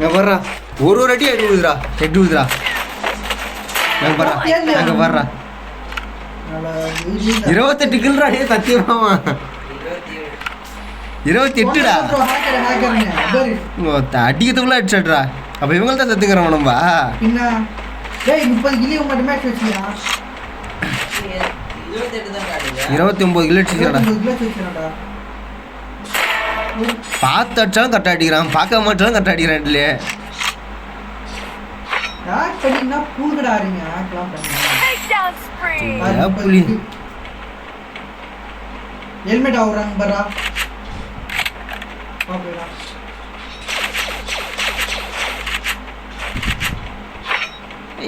வர்றா ஒரு அடி எட்டு விழுதுடா அங்கே வர்றா 28 கில்றா டே சத்தியமாமா 28டா அடிக்கிறதுக்குள்ள அடிச்சாட்ரா அப்போ இவங்க தான் சத்துக்கிறோம் நம்ம 30 கிலோ மட்டுமே வச்சுக்கிறா 29 கிலோ அடிச்சுக்கிறாடா பார்த்து அடிச்சாலும் கரெக்டாக அடிக்கிறான் பார்க்க மாட்டாலும் கரெக்டாக அடிக்கிறான் இல்லையே புலி ஹெல்மெட் ஆகுறாங்க பரா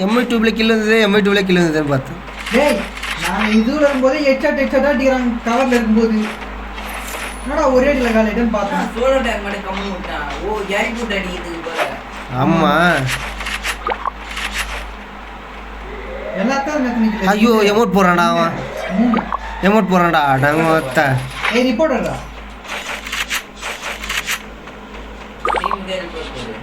எம்ஐ டியூப்ல கில் இருந்ததுன்னு பார்த்தேன் டேய் நான் இதுல இருக்கும்போது ஹெட்ஷாட் அடிக்கிறாங்க கவர்ல இருக்கும்போது என்னடா ஒரே அடில காலையிடன் பார்த்தேன் சோலோ டேக் மட்டும் கம்மி விட்டான் ஓ ஏறி போட்டு அடிக்குது பாரு ஆமா எல்லாத்தையும் மெக்கானிக் ஐயோ எமோட் போறான்டா அவன் எமோட் போறான்டா நாங்க மொத்த ஏய் ரிப்போர்ட்டர்டா டீம் கேரி போடு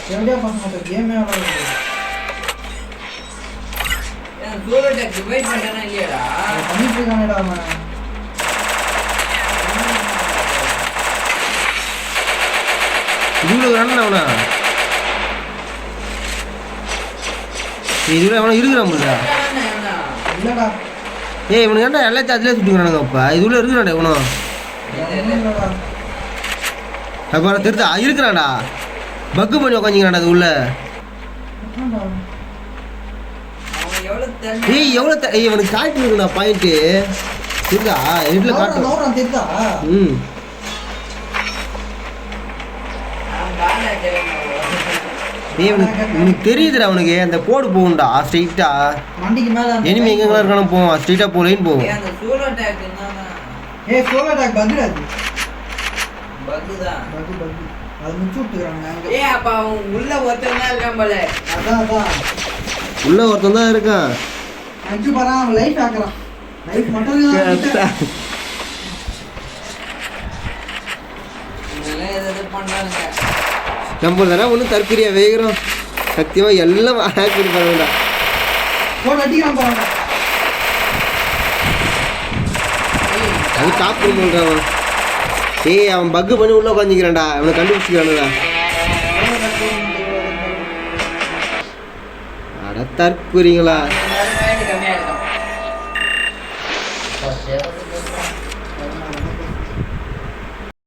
கேடியா பசங்க கேமே ஆடுறாங்க சோலோ டேக் வெயிட் பண்ணனா இல்லையாடா பண்ணிட்டு இருக்கானேடா அவன் இதுல ரன் அவனா இதுல அவன இருக்குறான்டா இல்லடா ஏய் இவனுக்கு என்ன எல்லாத்தையும் அதிலே சுட்டுக்கிறானுங்க அப்பா இதுல இருக்குறான்டா இவனும் அப்ப தெரிஞ்சா இருக்கிறான்டா பக்கு பண்ணி உட்காந்துக்கிறான்டா அது உள்ள ஏய் எவ்வளோ இவனுக்கு காட்டு இருக்குண்ணா பாயிண்ட்டு தெரியுதா எடில் காட்டும் தெரியுதா ஏய் இவனுக்கு தெரியுதுடா அவனுக்கு அந்த கோடு போகும்டா ஸ்ட்ரெயிட்டா வண்டிக்கு மேல எனிமி எங்கெல்லாம் இருக்கானு போவான் ஸ்ட்ரெயிட்டா போலேன்னு போகும் அந்த சோலோ டேக் என்னன்னா சோலோ டேக் பக்குடா பக்குதான் பக்கு அது முச்சு விட்டுறாங்க அப்ப அவன் உள்ள ஒருத்தன் தான் இருக்கான் போல அதான் உள்ள ஒருத்தன் தான் இருக்கான் அஞ்சு பாரா அவன் லைஃப் ஆக்குறான் லைஃப் மட்டும் தான் எது பண்றாங்க நம்ம தானே ஒன்றும் தற்கொலையா வேகிறோம் சத்தியமாக எல்லாம் ஹேக் பண்ண போன் அடிக்கிறான் பாருங்க அது டாப் பண்ணுறான் ஏய் அவன் பக்கு பண்ணி உள்ளே உட்காந்துக்கிறான்டா அவனை கண்டுபிடிச்சிக்கிறானுடா அட தற்கொலைங்களா